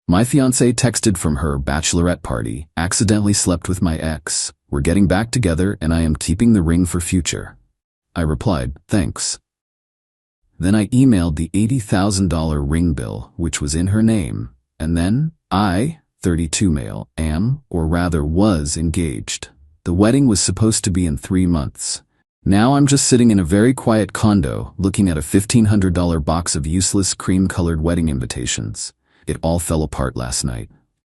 My fiancée texted from her bachelorette party, accidentally slept with my ex. We're getting back together and I am keeping the ring for future. I replied, thanks. Then I emailed the $80,000 ring bill, which was in her name. And then, I, 32 male, am, or rather was, engaged. The wedding was supposed to be in 3 months. Now I'm just sitting in a very quiet condo, looking at a $1,500 box of useless cream-colored wedding invitations. It all fell apart last night.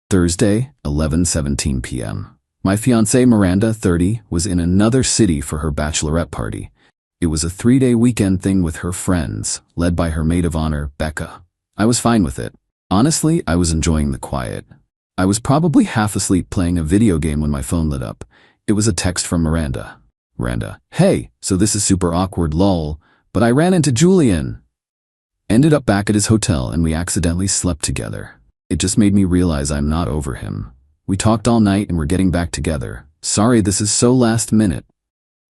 Thursday, 11:17 p.m. My fiancée Miranda, 30, was in another city for her bachelorette party. It was a 3-day weekend thing with her friends, led by her maid of honor, Becca. I was fine with it. Honestly, I was enjoying the quiet. I was probably half asleep playing a video game when my phone lit up. It was a text from Miranda. Miranda, hey, so this is super awkward lol, but I ran into Julian. Ended up back at his hotel and we accidentally slept together. It just made me realize I'm not over him. We talked all night and we're getting back together. Sorry, this is so last minute.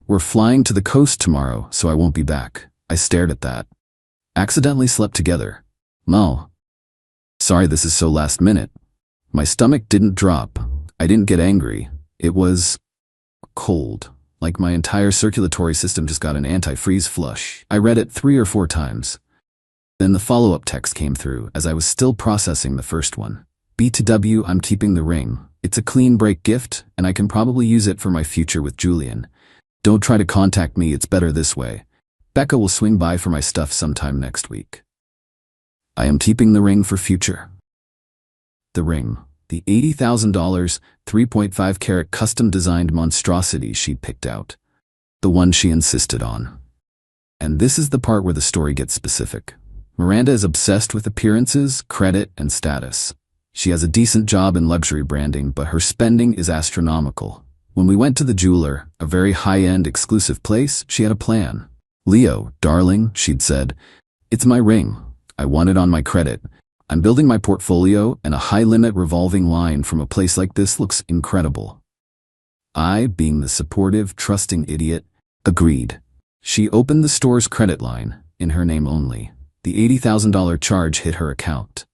We're flying to the coast tomorrow, so I won't be back. I stared at that. Accidentally slept together. No. Sorry, this is so last minute. My stomach didn't drop. I didn't get angry. It was cold. Like my entire circulatory system just got an anti-freeze flush. I read it 3 or 4 times. Then the follow-up text came through as I was still processing the first one. B2W, I'm keeping the ring. It's a clean break gift, and I can probably use it for my future with Julian. Don't try to contact me, it's better this way. Becca will swing by for my stuff sometime next week. I am keeping the ring for future. The ring. The $80,000, 3.5 carat custom-designed monstrosity she'd picked out. The one she insisted on. And this is the part where the story gets specific. Miranda is obsessed with appearances, credit, and status. She has a decent job in luxury branding, but her spending is astronomical. When we went to the jeweler, a very high-end exclusive place, she had a plan. Leo, darling, she'd said, it's my ring. I want it on my credit. I'm building my portfolio, and a high-limit revolving line from a place like this looks incredible. I, being the supportive, trusting idiot, agreed. She opened the store's credit line, in her name only. The $80,000 charge hit her account.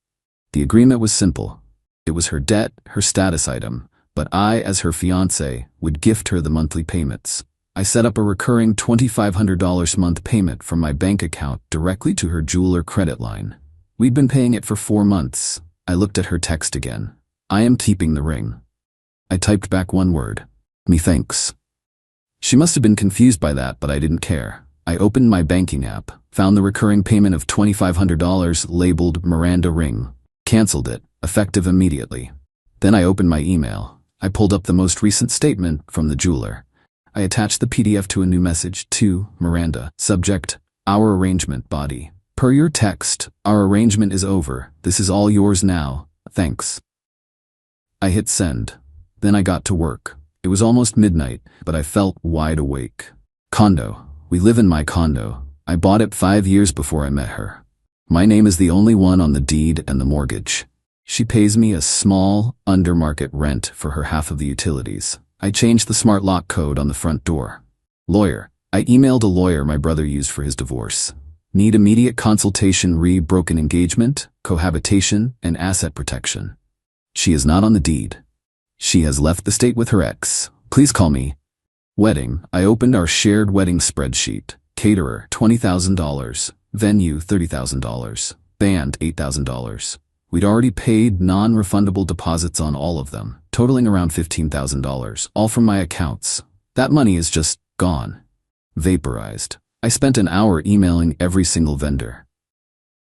The agreement was simple. It was her debt, her status item, but I, as her fiancé, would gift her the monthly payments. I set up a recurring $2,500 month payment from my bank account directly to her jeweler credit line. We'd been paying it for 4 months. I looked at her text again. I am keeping the ring. I typed back one word. Me thanks. She must have been confused by that, but I didn't care. I opened my banking app, found the recurring payment of $2,500 labeled Miranda Ring. Canceled it, effective immediately. Then I opened my email. I pulled up the most recent statement from the jeweler. I attached the PDF to a new message to Miranda. Subject, our arrangement body. Per your text, our arrangement is over. This is all yours now. Thanks. I hit send. Then I got to work. It was almost midnight, but I felt wide awake. Condo. We live in my condo. I bought it 5 years before I met her. My name is the only one on the deed and the mortgage. She pays me a small, under-market rent for her half of the utilities. I changed the smart lock code on the front door. Lawyer. I emailed a lawyer my brother used for his divorce. Need immediate consultation re broken engagement, cohabitation, and asset protection. She is not on the deed. She has left the state with her ex. Please call me. Wedding. I opened our shared wedding spreadsheet. Caterer, $20,000. Venue, $30,000. Band, $8,000. We'd already paid non-refundable deposits on all of them, totaling around $15,000, all from my accounts. That money is just gone. Vaporized. I spent an hour emailing every single vendor.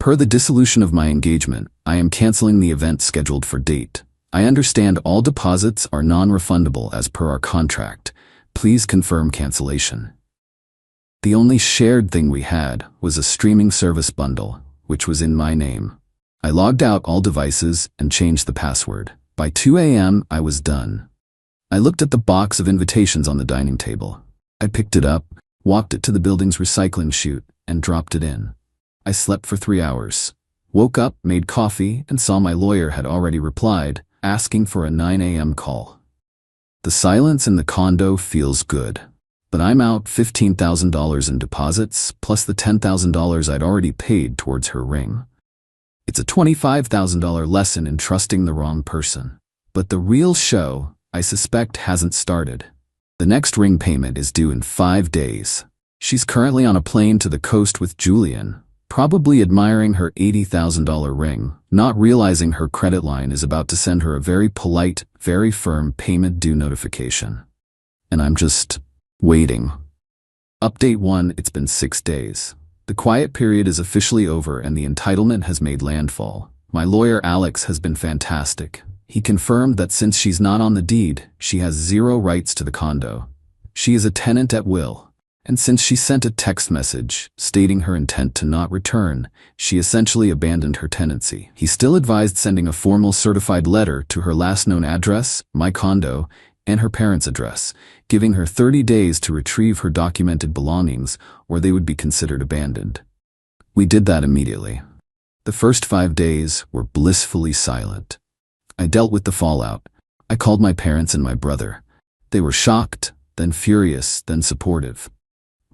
Per the dissolution of my engagement, I am canceling the event scheduled for date. I understand all deposits are non-refundable as per our contract. Please confirm cancellation. The only shared thing we had was a streaming service bundle, which was in my name. I logged out all devices and changed the password. By 2 a.m., I was done. I looked at the box of invitations on the dining table. I picked it up, walked it to the building's recycling chute, and dropped it in. I slept for 3 hours. Woke up, made coffee, and saw my lawyer had already replied, asking for a 9 a.m. call. The silence in the condo feels good. But I'm out $15,000 in deposits, plus the $10,000 I'd already paid towards her ring. It's a $25,000 lesson in trusting the wrong person. But the real show, I suspect, hasn't started. The next ring payment is due in 5 days. She's currently on a plane to the coast with Julian, probably admiring her $80,000 ring, not realizing her credit line is about to send her a very polite, very firm payment due notification. And I'm just waiting. Update 1, it's been 6 days. The quiet period is officially over and the entitlement has made landfall. My lawyer Alex has been fantastic. He confirmed that since she's not on the deed, she has 0 rights to the condo. She is a tenant at will. And since she sent a text message stating her intent to not return, she essentially abandoned her tenancy. He still advised sending a formal certified letter to her last known address, my condo, and her parents' address, giving her 30 days to retrieve her documented belongings or they would be considered abandoned. We did that immediately. The first 5 days were blissfully silent. I dealt with the fallout. I called my parents and my brother. They were shocked, then furious, then supportive.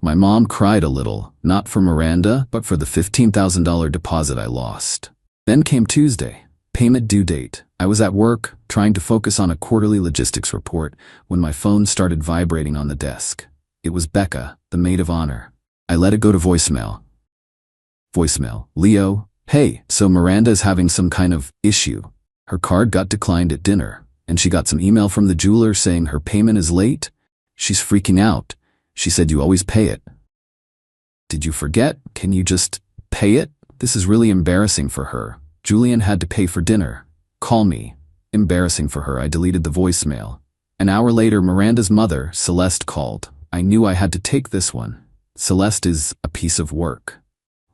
My mom cried a little, not for Miranda, but for the $15,000 deposit I lost. Then came Tuesday, payment due date. I was at work, trying to focus on a quarterly logistics report, when my phone started vibrating on the desk. It was Becca, the maid of honor. I let it go to voicemail. Voicemail, Leo, hey, so Miranda is having some kind of issue. Her card got declined at dinner, and she got some email from the jeweler saying her payment is late. She's freaking out. She said you always pay it. Did you forget? Can you just pay it? This is really embarrassing for her. Julian had to pay for dinner. Call me. Embarrassing for her, I deleted the voicemail. An hour later, Miranda's mother, Celeste, called. I knew I had to take this one. Celeste is a piece of work.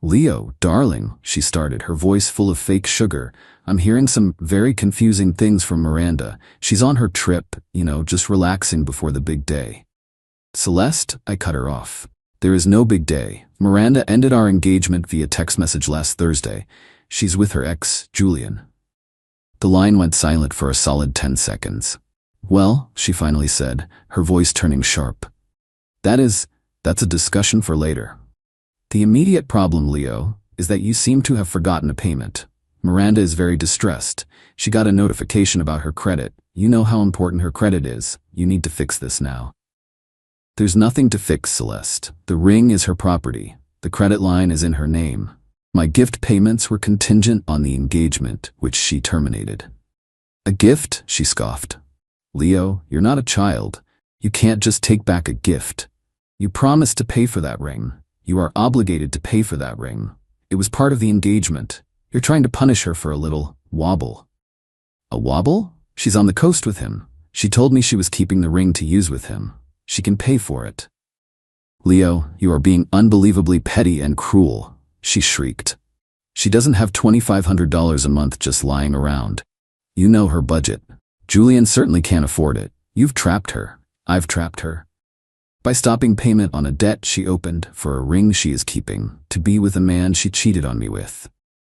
Leo, darling, she started, her voice full of fake sugar. I'm hearing some very confusing things from Miranda. She's on her trip, just relaxing before the big day. Celeste, I cut her off. There is no big day. Miranda ended our engagement via text message last Thursday. She's with her ex, Julian. The line went silent for a solid 10 seconds. Well, she finally said, her voice turning sharp. That's a discussion for later. The immediate problem, Leo, is that you seem to have forgotten a payment. Miranda is very distressed. She got a notification about her credit. You know how important her credit is. You need to fix this now. There's nothing to fix, Celeste. The ring is her property. The credit line is in her name. My gift payments were contingent on the engagement, which she terminated. A gift? She scoffed. Leo, you're not a child. You can't just take back a gift. You promised to pay for that ring. You are obligated to pay for that ring. It was part of the engagement. You're trying to punish her for a little wobble. A wobble? She's on the coast with him. She told me she was keeping the ring to use with him. She can pay for it. Leo, you are being unbelievably petty and cruel, she shrieked. She doesn't have $2,500 a month just lying around. You know her budget. Julian certainly can't afford it. You've trapped her. I've trapped her. By stopping payment on a debt she opened for a ring she is keeping to be with a man she cheated on me with.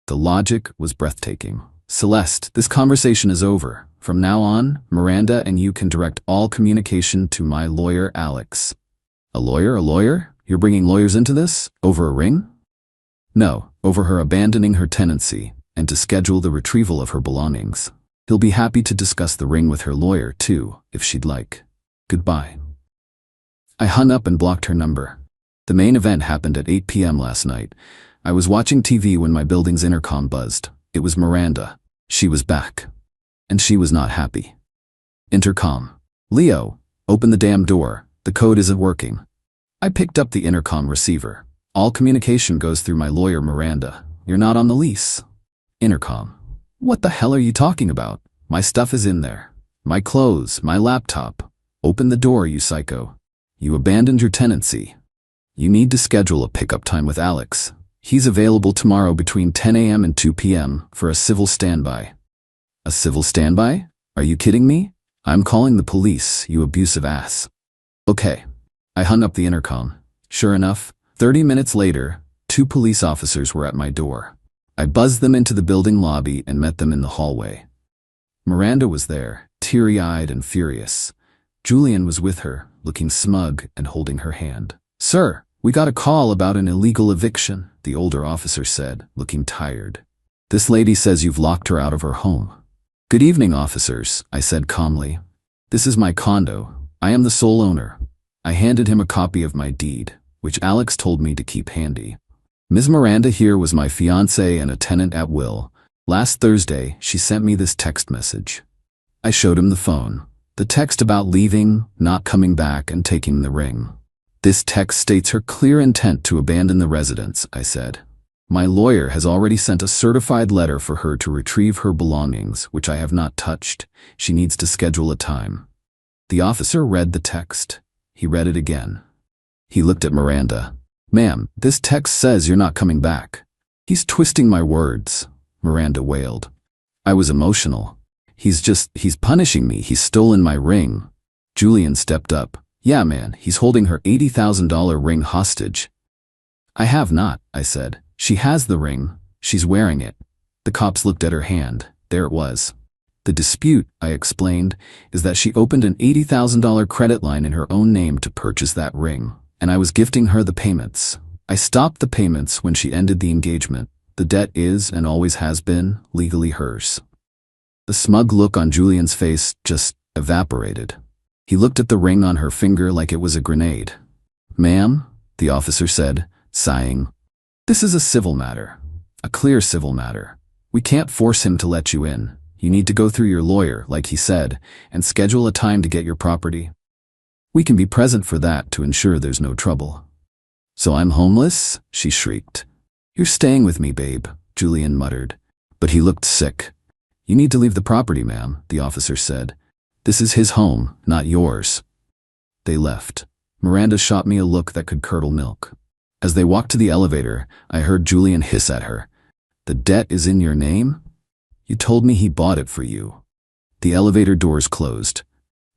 The logic was breathtaking. Celeste, this conversation is over. From now on, Miranda and you can direct all communication to my lawyer, Alex. A lawyer? A lawyer? You're bringing lawyers into this? Over a ring? No, over her abandoning her tenancy and to schedule the retrieval of her belongings. He'll be happy to discuss the ring with her lawyer, too, if she'd like. Goodbye. I hung up and blocked her number. The main event happened at 8 p.m. last night. I was watching TV when my building's intercom buzzed. It was Miranda. She was back. And she was not happy. Intercom. Leo, open the damn door. The code isn't working. I picked up the intercom receiver. All communication goes through my lawyer, Miranda. You're not on the lease. Intercom. What the hell are you talking about? My stuff is in there. My clothes, my laptop. Open the door, you psycho. You abandoned your tenancy. You need to schedule a pickup time with Alex. He's available tomorrow between 10 a.m. and 2 p.m. for a civil standby. A civil standby? Are you kidding me? I'm calling the police, you abusive ass. Okay. I hung up the intercom. Sure enough, 30 minutes later, 2 police officers were at my door. I buzzed them into the building lobby and met them in the hallway. Miranda was there, teary-eyed and furious. Julian was with her, looking smug and holding her hand. Sir, we got a call about an illegal eviction, the older officer said, looking tired. This lady says you've locked her out of her home. Good evening, officers, I said calmly. This is my condo. I am the sole owner. I handed him a copy of my deed, which Alex told me to keep handy. Ms. Miranda here was my fiancée and a tenant at will. Last Thursday, she sent me this text message. I showed him the phone. The text about leaving, not coming back, and taking the ring. This text states her clear intent to abandon the residence, I said. My lawyer has already sent a certified letter for her to retrieve her belongings, which I have not touched. She needs to schedule a time. The officer read the text. He read it again. He looked at Miranda. Ma'am, this text says you're not coming back. He's twisting my words, Miranda wailed. I was emotional. He's punishing me. He's stolen my ring. Julian stepped up. Yeah, man, he's holding her $80,000 ring hostage. I have not, I said. She has the ring. She's wearing it. The cops looked at her hand. There it was. The dispute, I explained, is that she opened an $80,000 credit line in her own name to purchase that ring, and I was gifting her the payments. I stopped the payments when she ended the engagement. The debt is, and always has been, legally hers. The smug look on Julian's face just evaporated. He looked at the ring on her finger like it was a grenade. Ma'am, the officer said, sighing, this is a civil matter. A clear civil matter. We can't force him to let you in. You need to go through your lawyer, like he said, and schedule a time to get your property. We can be present for that to ensure there's no trouble. So I'm homeless? She shrieked. You're staying with me, babe, Julian muttered. But he looked sick. You need to leave the property, ma'am, the officer said. This is his home, not yours. They left. Miranda shot me a look that could curdle milk. As they walked to the elevator, I heard Julian hiss at her. The debt is in your name? You told me he bought it for you. The elevator doors closed.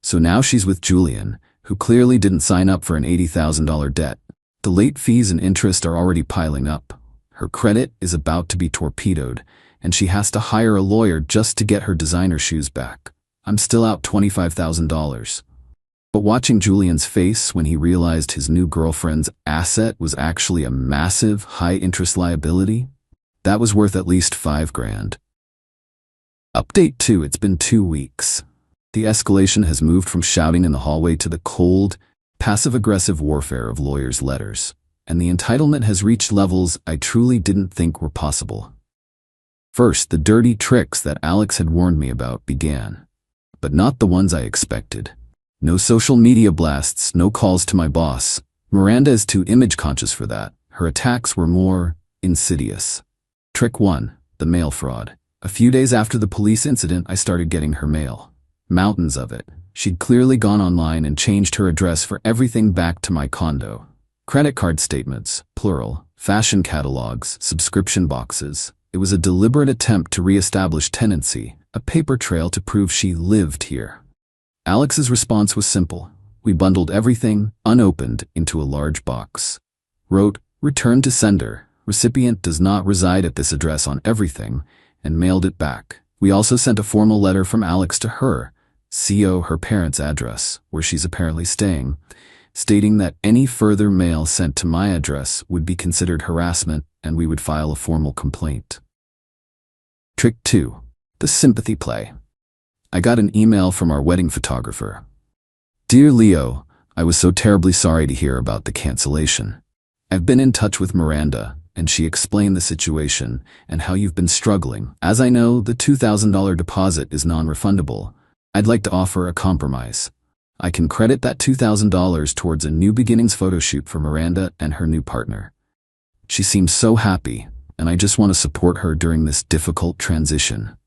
So now she's with Julian, who clearly didn't sign up for an $80,000 debt. The late fees and interest are already piling up. Her credit is about to be torpedoed, and she has to hire a lawyer just to get her designer shoes back. I'm still out $25,000. But watching Julian's face when he realized his new girlfriend's asset was actually a massive, high-interest liability, that was worth at least $5,000. Update 2. It's been 2 weeks. The escalation has moved from shouting in the hallway to the cold, passive-aggressive warfare of lawyers' letters, and the entitlement has reached levels I truly didn't think were possible. First, the dirty tricks that Alex had warned me about began, but not the ones I expected. No social media blasts, no calls to my boss. Miranda is too image-conscious for that. Her attacks were more insidious. Trick 1. The mail fraud. A few days after the police incident, I started getting her mail. Mountains of it. She'd clearly gone online and changed her address for everything back to my condo. Credit card statements, plural, fashion catalogs, subscription boxes. It was a deliberate attempt to re-establish tenancy, a paper trail to prove she lived here. Alex's response was simple. We bundled everything, unopened, into a large box. Wrote, "Return to sender. Recipient does not reside at this address on everything," and mailed it back. We also sent a formal letter from Alex to her, CO her parents' address, where she's apparently staying, stating that any further mail sent to my address would be considered harassment and we would file a formal complaint. Trick 2. The sympathy play. I got an email from our wedding photographer. Dear Leo, I was so terribly sorry to hear about the cancellation. I've been in touch with Miranda, and she explained the situation and how you've been struggling. As I know, the $2,000 deposit is non-refundable. I'd like to offer a compromise. I can credit that $2,000 towards a New Beginnings photo shoot for Miranda and her new partner. She seems so happy, and I just want to support her during this difficult transition.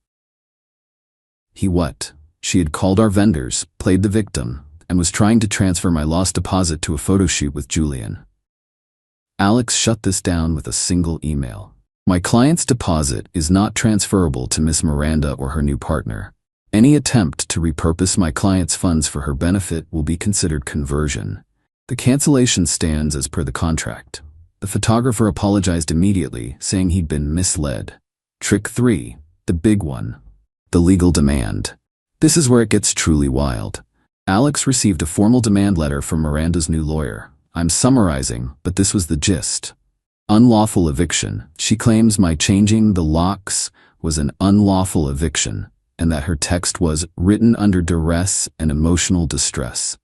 She had called our vendors, played the victim, and was trying to transfer my lost deposit to a photo shoot with Julian. Alex shut this down with a single email. My client's deposit is not transferable to Miss Miranda or her new partner. Any attempt to repurpose my client's funds for her benefit will be considered conversion. The cancellation stands as per the contract. The photographer apologized immediately, saying he'd been misled. Trick 3. The big one. The legal demand. This is where it gets truly wild. Alex received a formal demand letter from Miranda's new lawyer. I'm summarizing, but this was the gist. Unlawful eviction. She claims my changing the locks was an unlawful eviction, and that her text was written under duress and emotional distress.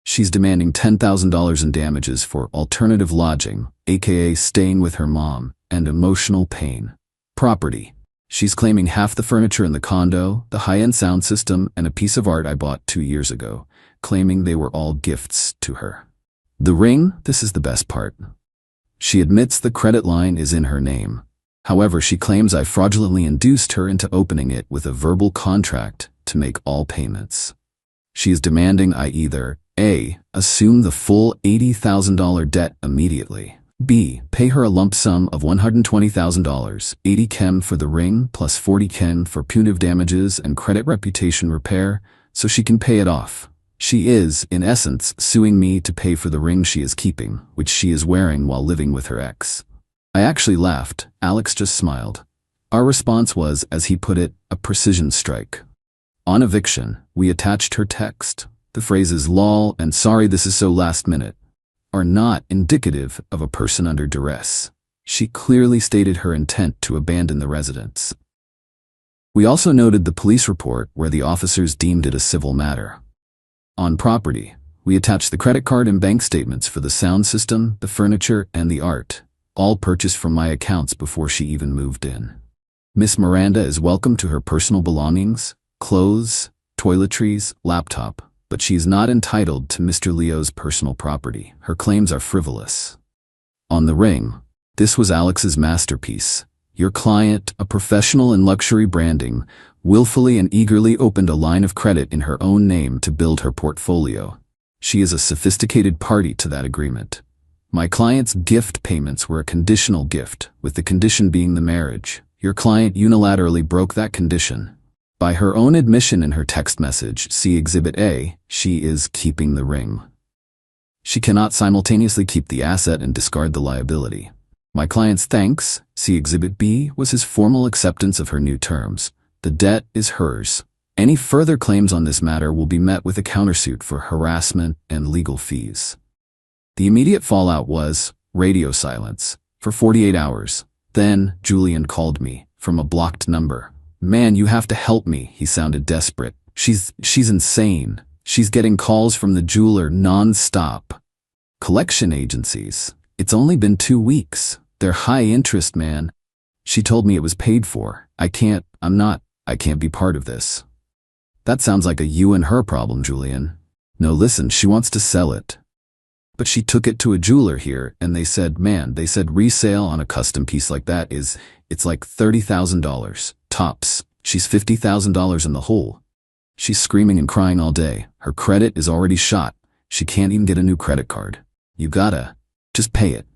She's demanding $10,000 in damages for alternative lodging, aka staying with her mom, and emotional pain. Property. She's claiming half the furniture in the condo, the high-end sound system, and a piece of art I bought 2 years ago, claiming they were all gifts to her. The ring, this is the best part. She admits the credit line is in her name. However, she claims I fraudulently induced her into opening it with a verbal contract to make all payments. She is demanding I either A. Assume the full $80,000 debt immediately, B. Pay her a lump sum of $120,000, 80 K for the ring plus 40 K for punitive damages and credit reputation repair, so she can pay it off. She is, in essence, suing me to pay for the ring she is keeping, which she is wearing while living with her ex. I actually laughed. Alex just smiled. Our response was, as he put it, a precision strike. On eviction, we attached her text. The phrases "lol" and "sorry this is so last minute" are not indicative of a person under duress. She clearly stated her intent to abandon the residence. We also noted the police report where the officers deemed it a civil matter. On property, we attached the credit card and bank statements for the sound system, the furniture, and the art, all purchased from my accounts before she even moved in. Miss Miranda is welcome to her personal belongings, clothes, toiletries, laptop, but she is not entitled to Mr. Leo's personal property. Her claims are frivolous. On the ring, this was Alex's masterpiece. Your client, a professional in luxury branding, willfully and eagerly opened a line of credit in her own name to build her portfolio. She is a sophisticated party to that agreement. My client's gift payments were a conditional gift, with the condition being the marriage. Your client unilaterally broke that condition. By her own admission in her text message, see Exhibit A, she is keeping the ring. She cannot simultaneously keep the asset and discard the liability. My client's thanks, see Exhibit B, was his formal acceptance of her new terms. The debt is hers. Any further claims on this matter will be met with a countersuit for harassment and legal fees. The immediate fallout was radio silence for 48 hours. Then Julian called me from a blocked number. Man, you have to help me, he sounded desperate. She's insane. She's getting calls from the jeweler non-stop. Collection agencies. It's only been 2 weeks. They're high interest, man. She told me it was paid for. I can't be part of this. That sounds like a you and her problem, Julian. No, listen, she wants to sell it. But she took it to a jeweler here, and they said resale on a custom piece like that it's like $30,000, tops. She's $50,000 in the hole. She's screaming and crying all day. Her credit is already shot. She can't even get a new credit card. You gotta just pay it.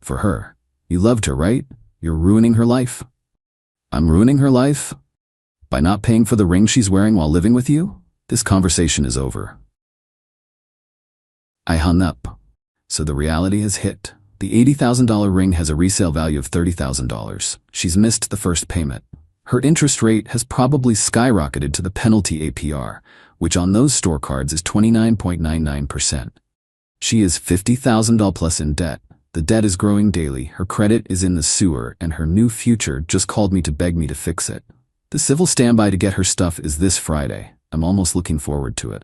For her. You loved her, right? You're ruining her life. I'm ruining her life? By not paying for the ring she's wearing while living with you? This conversation is over. I hung up. So the reality has hit. The $80,000 ring has a resale value of $30,000. She's missed the first payment. Her interest rate has probably skyrocketed to the penalty APR, which on those store cards is 29.99%. She is $50,000 plus in debt. The debt is growing daily, her credit is in the sewer, and her new future just called me to beg me to fix it. The civil standby to get her stuff is this Friday. I'm almost looking forward to it.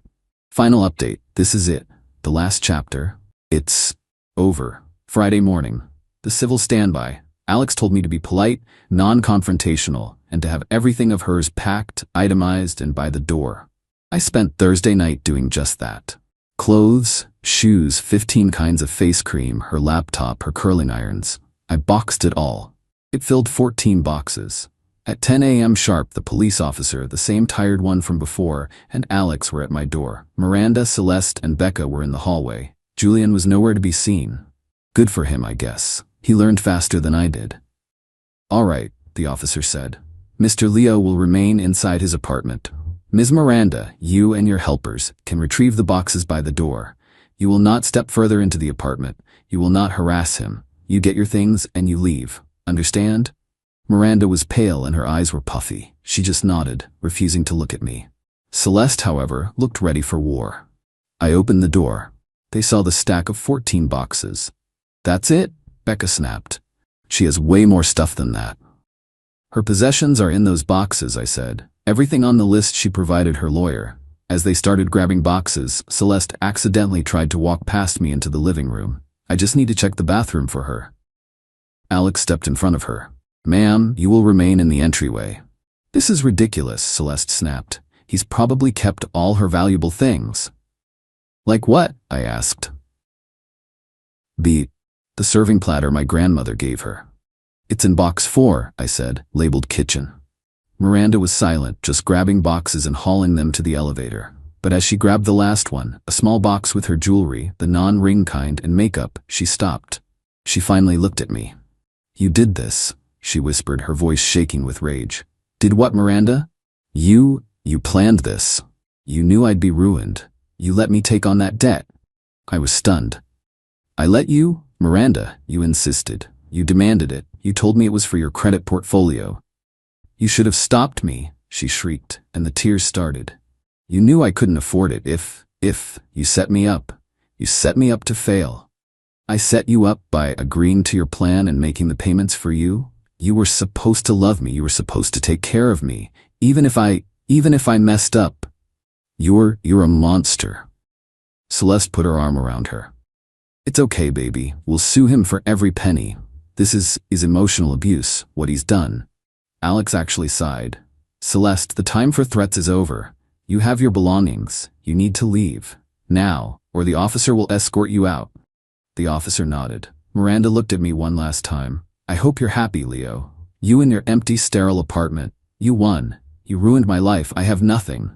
Final update, this is it. The last chapter. It's over. Friday morning. The civil standby. Alex told me to be polite, non-confrontational, and to have everything of hers packed, itemized, and by the door. I spent Thursday night doing just that. Clothes, shoes, 15 kinds of face cream, her laptop, her curling irons. I boxed it all. It filled 14 boxes. At 10 a.m. sharp, the police officer, the same tired one from before, and Alex were at my door. Miranda, Celeste, and Becca were in the hallway. Julian was nowhere to be seen. Good for him, I guess. He learned faster than I did. All right, the officer said. Mr. Leo will remain inside his apartment. Ms. Miranda, you and your helpers can retrieve the boxes by the door. You will not step further into the apartment. You will not harass him. You get your things and you leave. Understand? Miranda was pale and her eyes were puffy. She just nodded, refusing to look at me. Celeste, however, looked ready for war. I opened the door. They saw the stack of 14 boxes. That's it? Becca snapped. She has way more stuff than that. Her possessions are in those boxes, I said. Everything on the list she provided her lawyer. As they started grabbing boxes, Celeste accidentally tried to walk past me into the living room. I just need to check the bathroom for her. Alex stepped in front of her. Ma'am, you will remain in the entryway. This is ridiculous, Celeste snapped. He's probably kept all her valuable things. Like what? I asked. The serving platter my grandmother gave her. It's in box 4, I said, labeled kitchen. Miranda was silent, just grabbing boxes and hauling them to the elevator. But as she grabbed the last one, a small box with her jewelry, the non-ring kind, and makeup, she stopped. She finally looked at me. You did this, she whispered, her voice shaking with rage. Did what, Miranda? You planned this. You knew I'd be ruined. You let me take on that debt. I was stunned. I let you? Miranda, you insisted. You demanded it. You told me it was for your credit portfolio. You should have stopped me, she shrieked, and the tears started. You knew I couldn't afford it if you set me up. You set me up to fail. I set you up by agreeing to your plan and making the payments for you. You were supposed to love me. You were supposed to take care of me. Even if I messed up. You're a monster. Celeste put her arm around her. It's okay, baby. We'll sue him for every penny. This is emotional abuse, what he's done. Alex actually sighed. Celeste, the time for threats is over. You have your belongings. You need to leave. Now, or the officer will escort you out. The officer nodded. Miranda looked at me one last time. I hope you're happy, Leo. You in your empty, sterile apartment. You won. You ruined my life. I have nothing.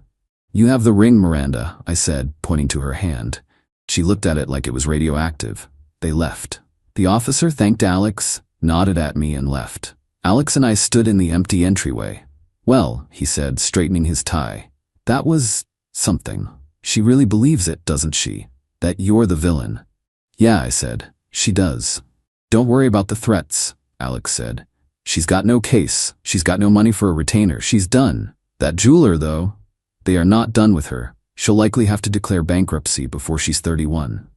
You have the ring, Miranda, I said, pointing to her hand. She looked at it like it was radioactive. They left. The officer thanked Alex, nodded at me, and left. Alex and I stood in the empty entryway. Well, he said, straightening his tie. That was something. She really believes it, doesn't she? That you're the villain. Yeah, I said. She does. Don't worry about the threats, Alex said. She's got no case. She's got no money for a retainer. She's done. That jeweler, though, they are not done with her. She'll likely have to declare bankruptcy before she's 31.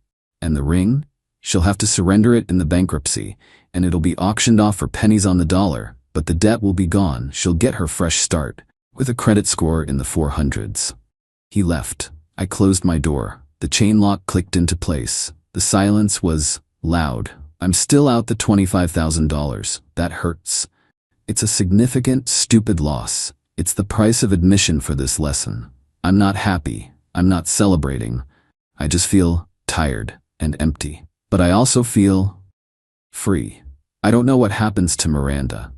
And the ring? She'll have to surrender it in the bankruptcy, and it'll be auctioned off for pennies on the dollar, but the debt will be gone. She'll get her fresh start, with a credit score in the 400s. He left. I closed my door. The chain lock clicked into place. The silence was loud. I'm still out the $25,000. That hurts. It's a significant, stupid loss. It's the price of admission for this lesson. I'm not happy. I'm not celebrating. I just feel tired and empty. But I also feel free. I don't know what happens to Miranda.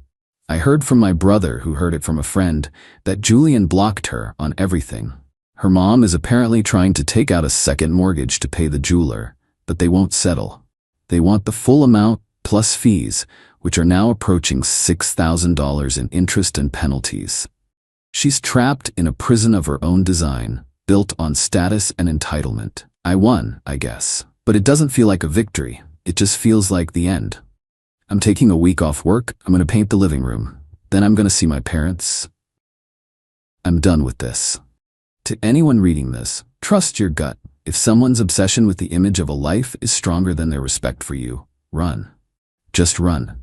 I heard from my brother, who heard it from a friend, that Julian blocked her on everything. Her mom is apparently trying to take out a second mortgage to pay the jeweler, but they won't settle. They want the full amount plus fees, which are now approaching $6,000 in interest and penalties. She's trapped in a prison of her own design, built on status and entitlement. I won, I guess. But it doesn't feel like a victory. It just feels like the end. I'm taking a week off work. I'm going to paint the living room. Then I'm going to see my parents. I'm done with this. To anyone reading this, trust your gut. If someone's obsession with the image of a life is stronger than their respect for you, run. Just run.